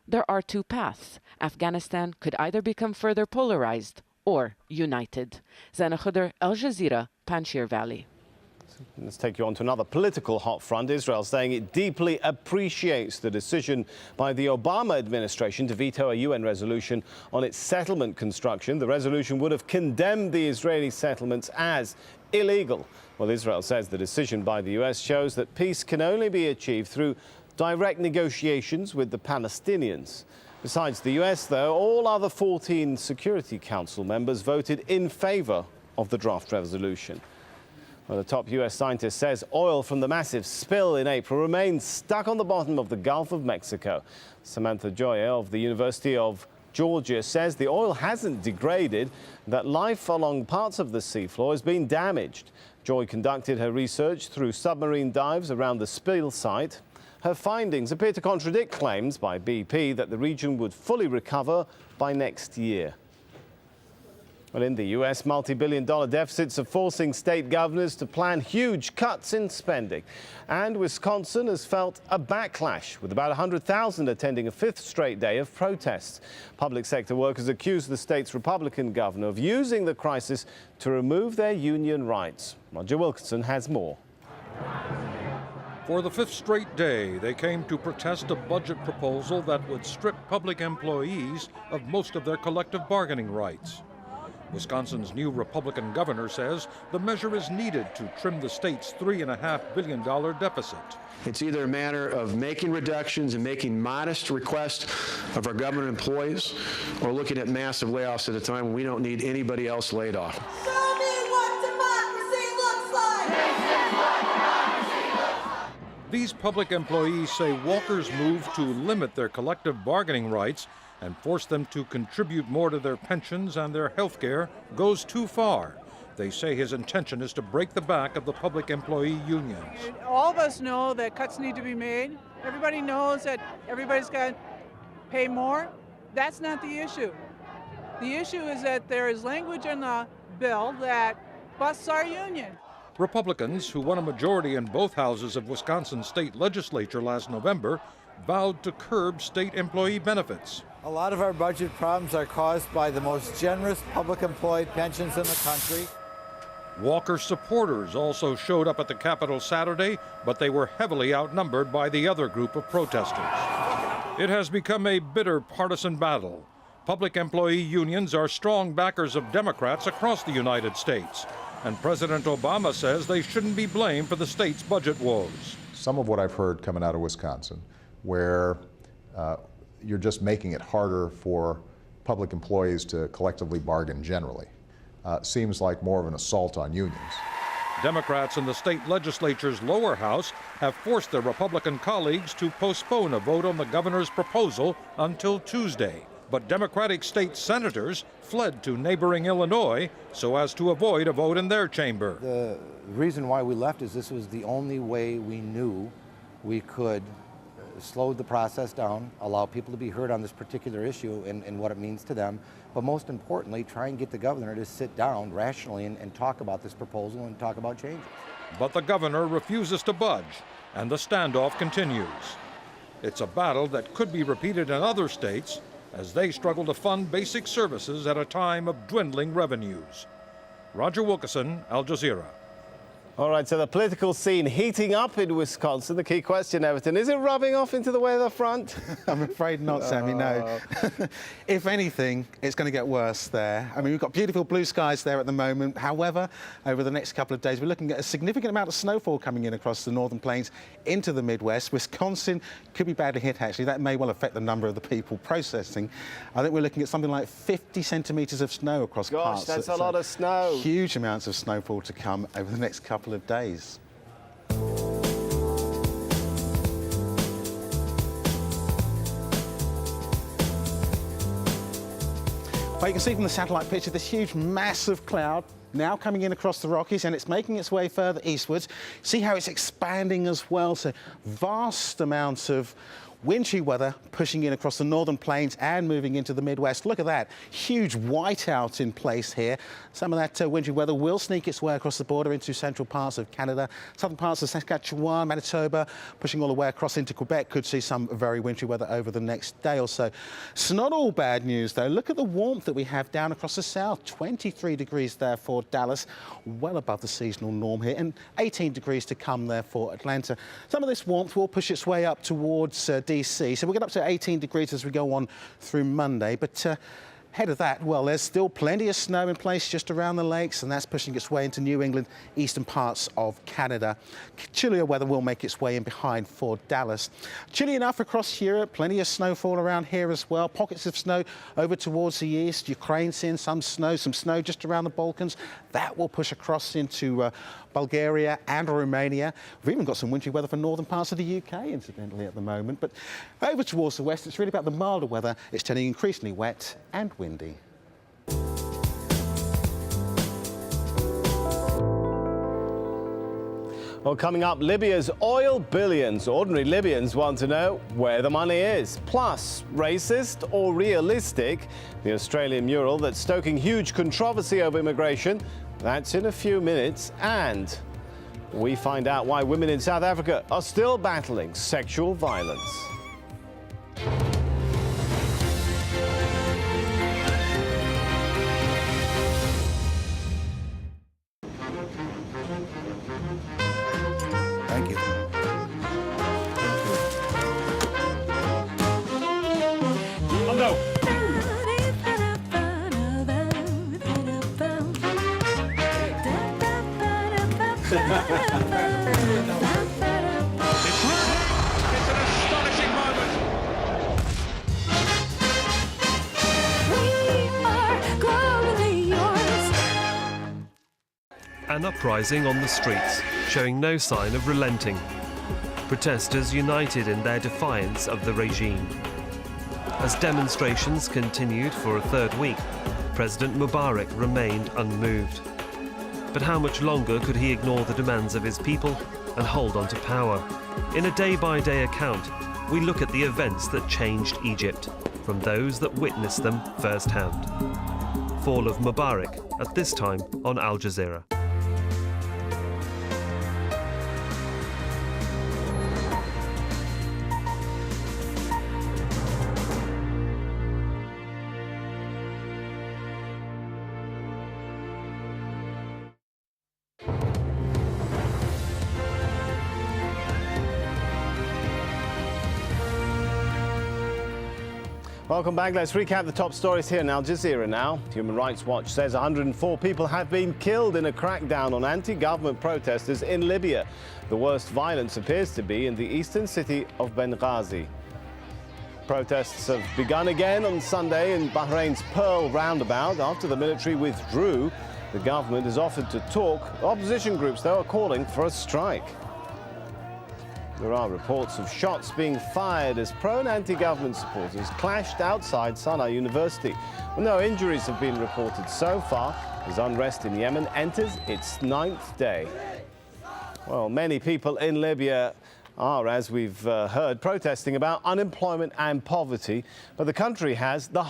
there are two paths. Afghanistan could either become further polarized or united. Zana Khudr, AlJazeera, Panjshir Valley. Let's take you on to another political hot front. Israel saying it deeply appreciates the decision by the Obama administration to veto a UN resolution on its settlement construction. The resolution would have condemned the Israeli settlements as illegal. Well, Israel says the decision by the US shows that peace can only be achieved through direct negotiations with the Palestinians. Besides the US, though, all other 14 Security Council members voted in favor of the draft resolution. Well, the top US scientist says oil from the massive spill in April remains stuck on the bottom of the Gulf of Mexico. Samantha Joya of the University of Georgia says the oil hasn't degraded, that life along parts of the seafloor has been damaged. Joy conducted her research through submarine dives around the spill site. Her findings appear to contradict claims by BP that the region would fully recover by next year. Well, in the US, multi-billion-dollar deficits are forcing state governors to plan huge cuts in spending. And Wisconsin has felt a backlash, with about 100,000 attending a fifth straight day of protests. Public sector workers accuse the state's Republican governor of using the crisis to remove their union rights. Roger Wilkinson has more. For the fifth straight day, they came to protest a budget proposal that would strip public employees of most of their collective bargaining rights. Wisconsin's new Republican governor says the measure is needed to trim the state's $3.5 billion deficit. It's either a matter of making reductions and making modest requests of our government employees, or looking at massive layoffs at a time when we don't need anybody else laid off. Show me what democracy looks like! These public employees say Walker's move to limit their collective bargaining rights and force them to contribute more to their pensions and their health care goes too far. They say his intention is to break the back of the public employee unions. All of us know that cuts need to be made. Everybody knows that everybody's got to pay more. That's not the issue. The issue is that there is language in the bill that busts our union. Republicans, who won a majority in both houses of Wisconsin state legislature last November, vowed to curb state employee benefits. A lot of our budget problems are caused by the most generous public employed pensions in the country. Walker supporters also showed up at the Capitol Saturday, but they were heavily outnumbered by the other group of protesters. It has become a bitter partisan battle. Public employee unions are strong backers of Democrats across the United States, and President Obama says they shouldn't be blamed for the state's budget woes. Some of what I've heard coming out of Wisconsin, where you're just making it harder for public employees to collectively bargain generally, seems like more of an assault on unions. Democrats in the state legislature's lower house have forced their Republican colleagues to postpone a vote on the governor's proposal until Tuesday. But Democratic state senators fled to neighboring Illinois so as to avoid a vote in their chamber. The reason why we left is this was the only way we knew we could slow the process down, allow people to be heard on this particular issue and what it means to them, but most importantly, try and get the governor to sit down rationally and talk about this proposal and talk about changes. But the governor refuses to budge, and the standoff continues. It's a battle that could be repeated in other states as they struggle to fund basic services at a time of dwindling revenues. Roger Wilkinson, AlJazeera. All right, so the political scene heating up in Wisconsin. The key question, Everton, is it rubbing off into the weather front? I'm afraid not, Sammy, no. If anything, it's going to get worse there. I mean, we've got beautiful blue skies there at the moment. However, over the next couple of days, we're looking at a significant amount of snowfall coming in across the northern plains into the Midwest. Wisconsin could be badly hit, actually. That may well affect the number of the people processing. I think we're looking at something like 50 centimetres of snow across parts. Gosh, that's a lot of snow. Huge amounts of snowfall to come over the next couple of days. Well, you can see from the satellite picture this huge massive cloud now coming in across the Rockies, and it's making its way further eastwards. See how it's expanding as well, so vast amounts of Wintry weather pushing in across the northern plains and moving into the Midwest. Look at that, huge whiteout in place here. Some of that wintry weather will sneak its way across the border into central parts of Canada, southern parts of Saskatchewan, Manitoba, pushing all the way across into Quebec. Could see some very wintry weather over the next day or so. It's not all bad news though. Look at the warmth that we have down across the south. 23 degrees there for Dallas, well above the seasonal norm here, and 18 degrees to come there for Atlanta. Some of this warmth will push its way up towards DC, so we'll get up to 18 degrees as we go on through Monday, but ahead of that, well, there's still plenty of snow in place just around the lakes, and that's pushing its way into New England, eastern parts of Canada. Chillier weather will make its way in behind for Dallas. Chilly enough across Europe, plenty of snowfall around here as well. Pockets of snow over towards the east. Ukraine's seeing some snow just around the Balkans. That will push across into Bulgaria and Romania. We've even got some wintry weather for northern parts of the UK, incidentally, at the moment. But over towards the west, it's really about the milder weather. It's turning increasingly wet and windy. Well, coming up, Libya's oil billions. Ordinary Libyans want to know where the money is. Plus, racist or realistic? The Australian mural that's stoking huge controversy over immigration. That's in a few minutes. And we find out why women in South Africa are still battling sexual violence. Thank you. It's an astonishing moment. An uprising on the streets, showing no sign of relenting. Protesters united in their defiance of the regime. As demonstrations continued for a third week, President Mubarak remained unmoved. But how much longer could he ignore the demands of his people and hold on to power? In a day-by-day account, we look at the events that changed Egypt, from those that witnessed them firsthand. Fall of Mubarak, at this time on Al Jazeera. Welcome back. Let's recap the top stories here in Al Jazeera now. Human Rights Watch says 104 people have been killed in a crackdown on anti-government protesters in Libya. The worst violence appears to be in the eastern city of Benghazi. Protests have begun again on Sunday in Bahrain's Pearl roundabout after the military withdrew. The government has offered to talk. Opposition groups, though, are calling for a strike. There are reports of shots being fired as pro and anti-government supporters clashed outside Sana'a University. Well, no injuries have been reported so far as unrest in Yemen enters its 9th day. Well, many people in Libya are, as we've heard, protesting about unemployment and poverty, but the country has the